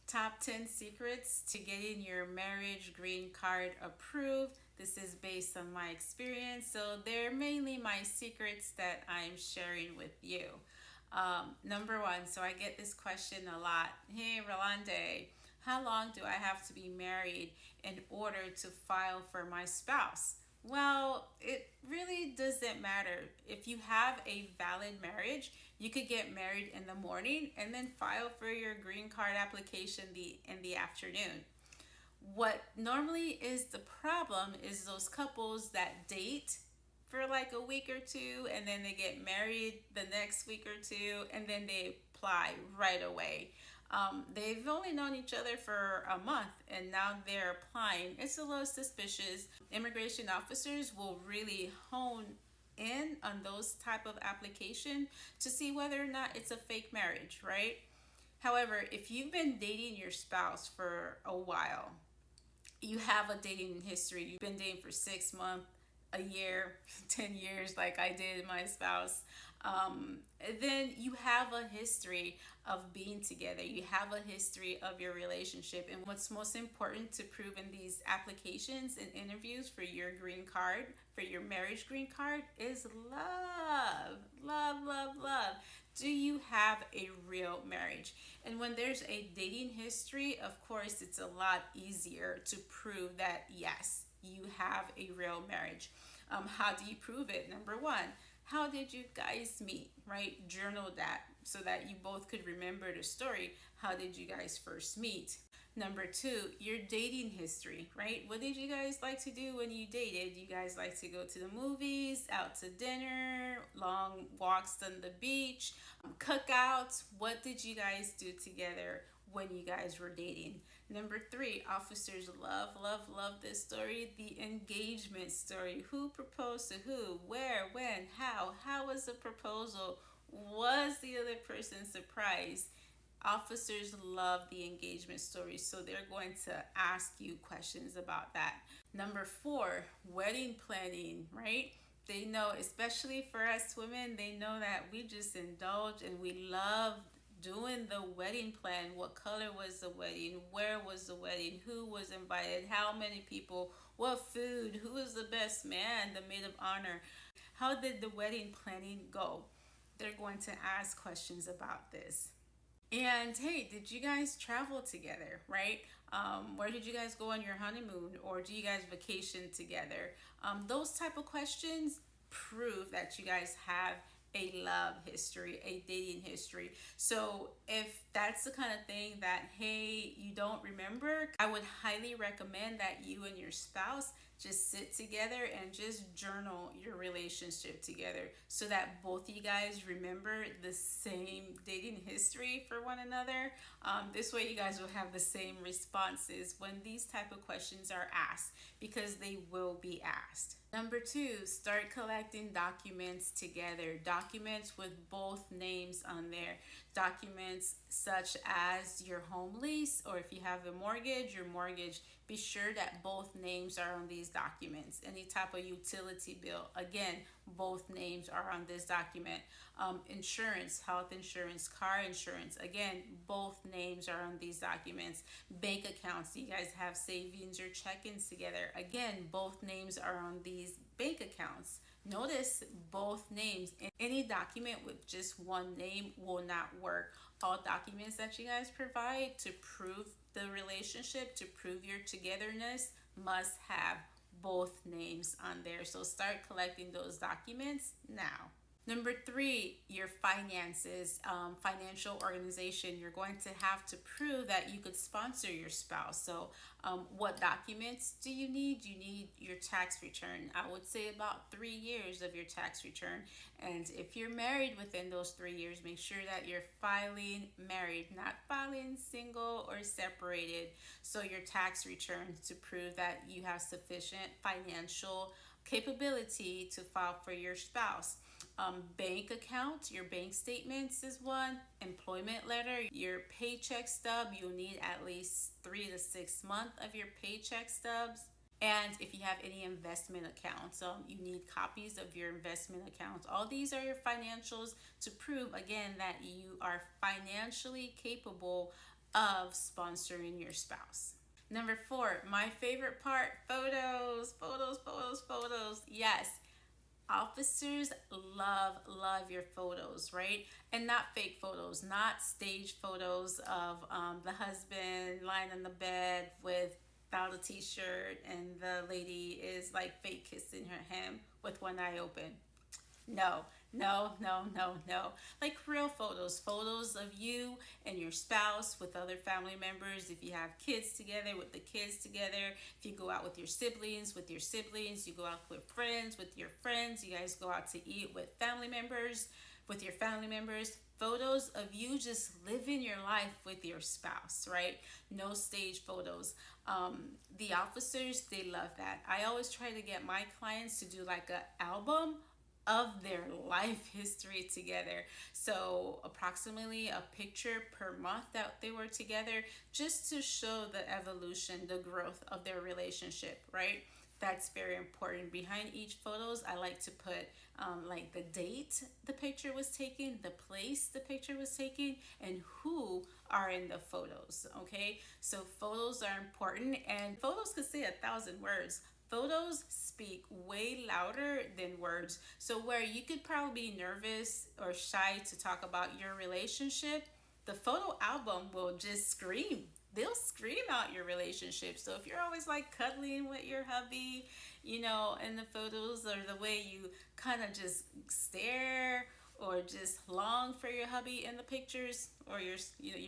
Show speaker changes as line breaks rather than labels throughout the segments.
Top 10 secrets to getting your marriage green card approved. This is based on my experience, so they're mainly my secrets that I'm sharing with you. Number one, so I get this question a lot. Hey, Rolande, how long do I have to be married in order to file for my spouse? Well, it really doesn't matter. If you have a valid marriage, you could get married in the morning and then file for your green card application in the afternoon. What normally is the problem is those couples that date for like a week or two and then they get married the next week or two and then they apply right away. They've only known each other for a month and now they're applying. It's a little suspicious. Immigration officers will really hone in on those type of application to see whether or not it's a fake marriage, right? However, if you've been dating your spouse for a while, you have a dating history. You've been dating for 6 months, a year, 10 years, like I did my spouse. Um, then you have a history of being together. You have a history of your relationship. And what's most important to prove in these applications and interviews for your green card, for your marriage green card, is love. Love, love, love. Do you have a real marriage? And when there's a dating history, of course, it's a lot easier to prove that yes, you have a real marriage. How do you prove it? Number one, how did you guys meet? Right? Journal that so that you both could remember the story. How did you guys first meet? Number two, your dating history, right? What did you guys like to do when you dated? You guys like to go to the movies, out to dinner, long walks on the beach, cookouts. What did you guys do together when you guys were dating? Number three, officers love, love, love this story, the engagement story. Who proposed to who? Where? When? How? How was the proposal? Was the other person surprised? Officers love the engagement story, so they're going to ask you questions about that. Number four, wedding planning, right? They know, especially for us women, they know that we just indulge and we love doing the wedding plan. What color was the wedding? Where was the wedding? Who was invited? How many people? What food? Who was the best man? The maid of honor? How did the wedding planning go? They're going to ask questions about this. And hey, did you guys travel together, right? Where did you guys go on your honeymoon, or do you guys vacation together? Those type of questions prove that you guys have a love history, a dating history. So if that's the kind of thing that, hey, you don't remember, I would highly recommend that you and your spouse just sit together and just journal your relationship together so that both you guys remember the same dating history for one another. This way you guys will have the same responses when these type of questions are asked, because they will be asked. Number two, start collecting documents together. Documents with both names on there. Documents such as your home lease, or if you have a mortgage, your mortgage. Be sure that both names are on these documents. Any type of utility bill, again, both names are on this document. Insurance, health insurance, car insurance, again, both names are on these documents. Bank accounts, you guys have savings or check-ins together, again, both names are on these bank accounts. Notice both names. Any document with just one name will not work. All documents that you guys provide to prove the relationship, to prove your togetherness, must have both names on there. So start collecting those documents now. Number three, your finances, financial organization. You're going to have to prove that you could sponsor your spouse. So, what documents do you need? You need your tax return. I would say about 3 years of your tax return. And if you're married within those 3 years, make sure that you're filing married, not filing single or separated. So, your tax return to prove that you have sufficient financial capability to file for your spouse. Bank account, your bank statements is one. Employment letter, your paycheck stub. You'll need at least 3 to 6 months of your paycheck stubs. And if you have any investment accounts, you need copies of your investment accounts. All these are your financials to prove, again, that you are financially capable of sponsoring your spouse. Number four, my favorite part, photos, photos, photos, photos. Yes, officers love your photos, right? And not fake photos, not stage photos of the husband lying on the bed without a t-shirt and the lady is like fake kissing him with one eye open. No, no, no, no, no. Like real photos, photos of you and your spouse with other family members. If you have kids together, with the kids together. If you go out with your siblings. You go out with your friends. You guys go out to eat with your family members. Photos of you just living your life with your spouse, right? No stage photos. The officers, they love that. I always try to get my clients to do like an album of their life history together. So, approximately a picture per month that they were together, just to show the evolution, the growth of their relationship, right? That's very important. Behind each photos, I like to put like the date the picture was taken, the place the picture was taken, and who are in the photos. Okay, so photos are important, and photos could say 1,000 words. Photos speak way louder than words. So, where you could probably be nervous or shy to talk about your relationship, the photo album will just scream. They'll scream out your relationship. So, if you're always like cuddling with your hubby, in the photos, or the way you kind of just stare or just long for your hubby in the pictures, or your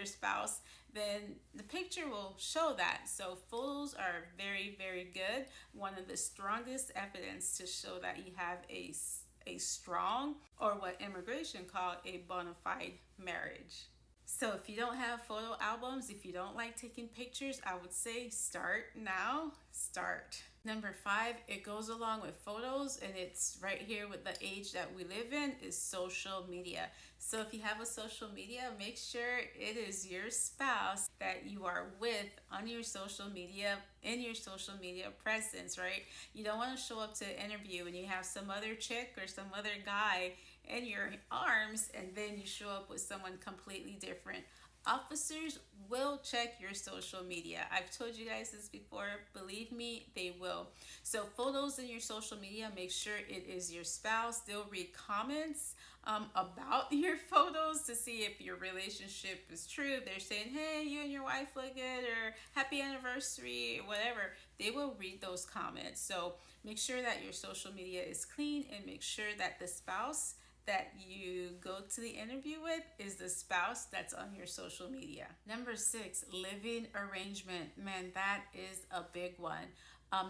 spouse, then the picture will show that. So photos are very, very good. One of the strongest evidence to show that you have a strong, or what immigration call a bona fide marriage. So if you don't have photo albums, if you don't like taking pictures, I would say start now. Start. Number five, it goes along with photos, and it's right here with the age that we live in, is social media. So if you have a social media, make sure it is your spouse that you are with on your social media, in your social media presence, right? You don't want to show up to an interview and you have some other chick or some other guy in your arms, and then you show up with someone completely different. Officers will check your social media. I've told you guys this before. Believe me, they will. So, photos in your social media, make sure it is your spouse. They'll read comments about your photos to see if your relationship is true. They're saying, hey, you and your wife look good, or happy anniversary, or whatever. They will read those comments. So, make sure that your social media is clean, and make sure that the spouse that you go to the interview with is the spouse that's on your social media. Number six, living arrangement. Man, that is a big one.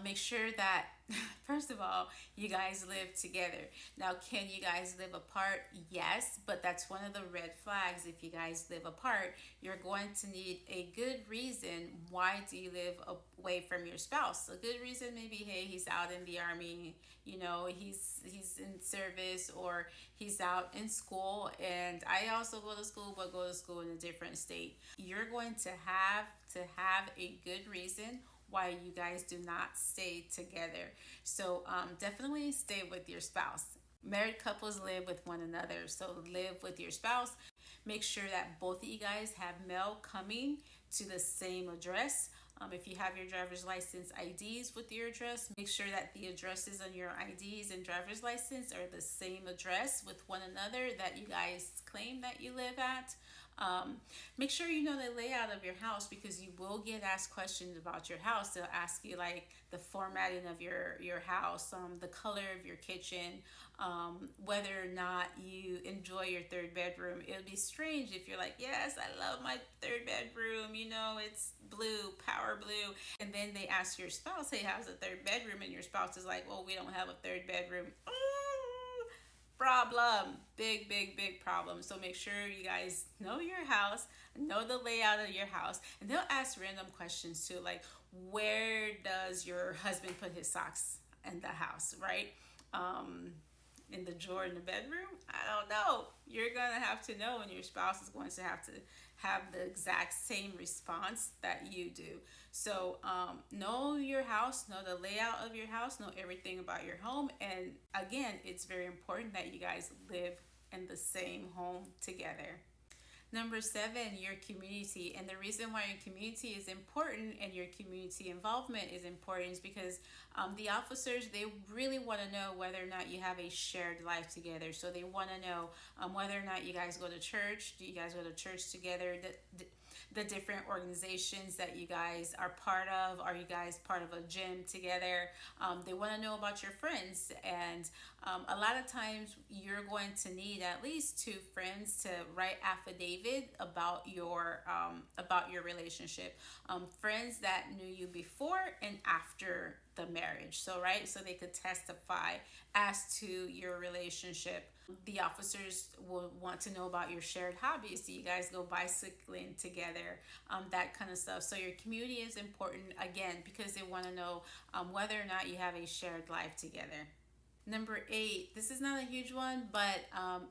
Make sure that, first of all, you guys live together. Now, can you guys live apart? Yes, but that's one of the red flags. If you guys live apart, you're going to need a good reason. Why do you live away from your spouse? A good reason, maybe, hey, he's out in the army, he's in service, or he's out in school, and I also go to school, but go to school in a different state. You're going to have a good reason why you guys do not stay together. So definitely stay with your spouse. Married couples live with one another, so live with your spouse. Make sure that both of you guys have mail coming to the same address. If you have your driver's license IDs with your address, make sure that the addresses on your IDs and driver's license are the same address with one another that you guys claim that you live at. Make sure you know the layout of your house, because you will get asked questions about your house. They'll ask you like the formatting of your house, the color of your kitchen, whether or not you enjoy your third bedroom. It would be strange if you're like, yes, I love my third bedroom, it's blue, power blue, and then they ask your spouse, hey, how's the third bedroom? And your spouse is like, well, we don't have a third bedroom. Problem. Big problem. So make sure you guys know your house, know the layout of your house, and they'll ask random questions too, like, where does your husband put his socks in the house, right? In the drawer in the bedroom? I don't know. You're gonna have to know, and your spouse is going to have the exact same response that you do. So know your house, know the layout of your house, know everything about your home. And again, it's very important that you guys live in the same home together. Number seven, your community. And the reason why your community is important and your community involvement is important is because the officers, they really want to know whether or not you have a shared life together. So they want to know whether or not you guys go to church. Do you guys go to church together? The different organizations that you guys are part of. Are you guys part of a gym together? They want to know about your friends, and a lot of times you're going to need at least two friends to write affidavit about your relationship. Friends that knew you before and after the marriage. So right, so they could testify as to your relationship. The officers will want to know about your shared hobbies. Do you guys go bicycling together? That kind of stuff. So your community is important again because they want to know whether or not you have a shared life together. Number eight, this is not a huge one, but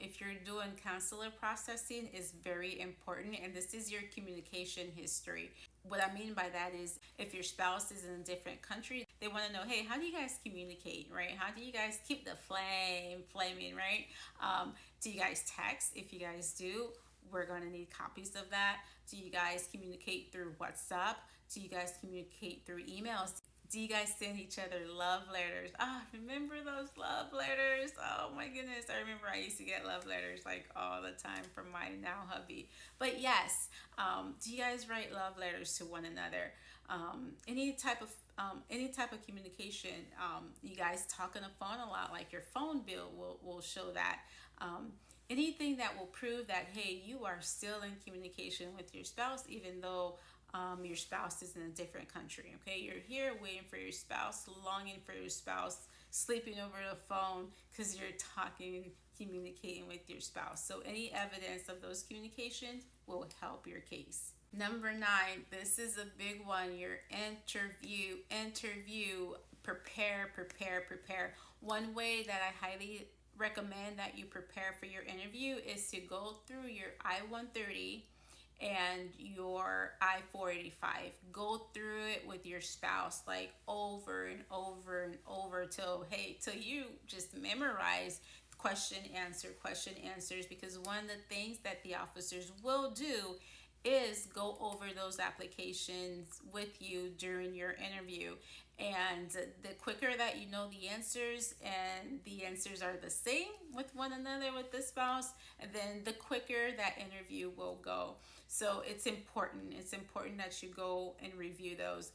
if you're doing consular processing, is very important, and this is your communication history. What I mean by that is if your spouse is in a different country, they want to know, hey, how do you guys communicate, right? How do you guys keep the flame flaming, right? Do you guys text? If you guys do, we're going to need copies of that. Do you guys communicate through WhatsApp? Do you guys communicate through emails? Do you guys send each other love letters? Remember those love letters? Oh my goodness. I remember I used to get love letters like all the time from my now hubby. But yes, do you guys write love letters to one another? Any type of communication. You guys talk on the phone a lot, like your phone bill will show that. Anything that will prove that, hey, you are still in communication with your spouse, even though your spouse is in a different country. Okay, you're here waiting for your spouse, longing for your spouse, sleeping over the phone because you're talking, communicating with your spouse. So any evidence of those communications will help your case. Number nine, this is a big one. Your interview. Prepare. One way that I highly recommend that you prepare for your interview is to go through your I-130 and your I-485. Go through it with your spouse like over and over and over till you just memorize question answers, because one of the things that the officers will do is go over those applications with you during your interview. And the quicker that you know the answers and the answers are the same with one another with the spouse, then the quicker that interview will go. So it's important. It's important that you go and review those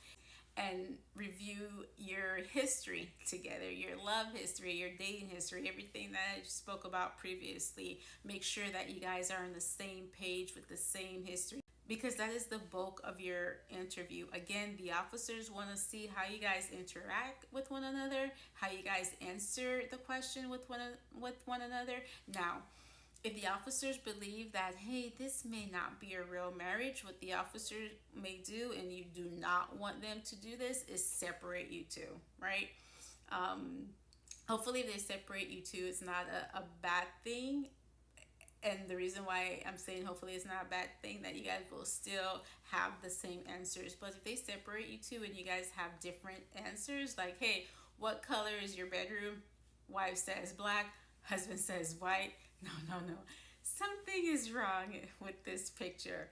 and review your history together, your love history, your dating history, everything that I spoke about previously. Make sure that you guys are on the same page with the same history, because that is the bulk of your interview. Again, the officers want to see how you guys interact with one another, how you guys answer the question with one another. Now, if the officers believe that, hey, this may not be a real marriage, what the officers may do, and you do not want them to do this, is separate you two, right? Hopefully, if they separate you two, it's not a bad thing. And the reason why I'm saying hopefully it's not a bad thing, that you guys will still have the same answers. But if they separate you two and you guys have different answers, like, hey, what color is your bedroom? Wife says black, husband says white. No. Something is wrong with this picture.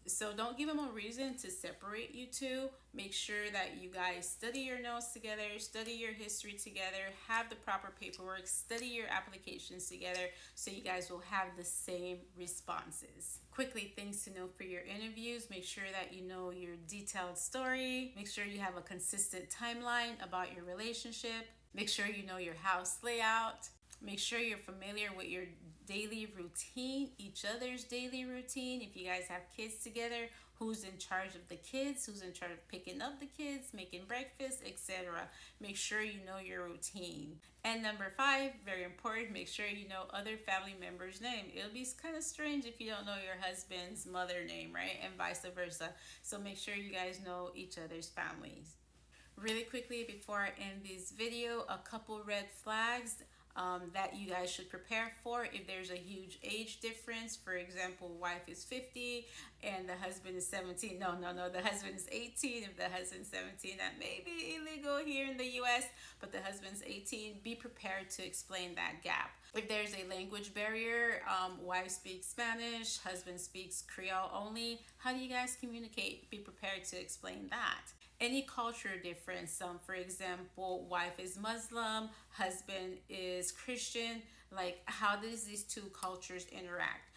So don't give them a reason to separate you two. Make sure that you guys study your notes together, study your history together, have the proper paperwork, study your applications together, so you guys will have the same responses. Quickly, things to know for your interviews. Make sure that you know your detailed story. Make sure you have a consistent timeline about your relationship. Make sure you know your house layout. Make sure you're familiar with your daily routine, each other's daily routine. If you guys have kids together, who's in charge of the kids, who's in charge of picking up the kids, making breakfast, etc. Make sure you know your routine. And number 5, very important, make sure you know other family members' name. It'll be kind of strange if you don't know your husband's mother name, right? And vice versa. So make sure you guys know each other's families. Really quickly, before I end this video, a couple red flags that you guys should prepare for if there's a huge age difference. For example, wife is 50 and the husband is 17. No, the husband is 18. If the husband's 17, that may be illegal here in the US, but the husband's 18. Be prepared to explain that gap. If there's a language barrier, wife speaks Spanish, husband speaks Creole only, how do you guys communicate? Be prepared to explain that. Any culture difference, for example, wife is Muslim, husband is Christian, like how does these two cultures interact?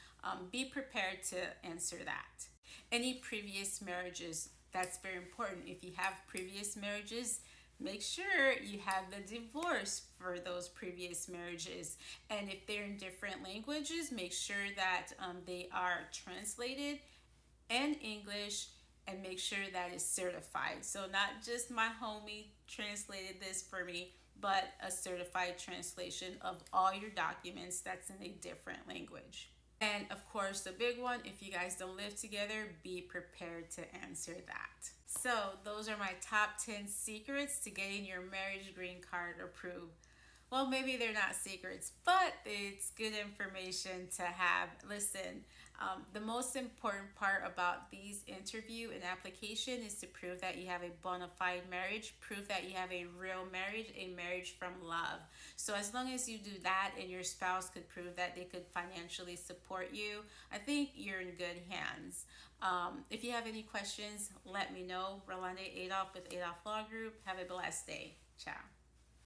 Be prepared to answer that. Any previous marriages, that's very important. If you have previous marriages, make sure you have the divorce for those previous marriages. And if they're in different languages, make sure that they are translated in English, and make sure that it's certified. So, not just my homie translated this for me, but a certified translation of all your documents that's in a different language. And of course, the big one, if you guys don't live together, be prepared to answer that. So, those are my top 10 secrets to getting your marriage green card approved. Well, maybe they're not secrets, but it's good information to have. Listen, the most important part about these interview and application is to prove that you have a bona fide marriage, prove that you have a real marriage, a marriage from love. So as long as you do that and your spouse could prove that they could financially support you, I think you're in good hands. If you have any questions, let me know. Rolande Adolph with Adolph Law Group. Have a blessed day. Ciao.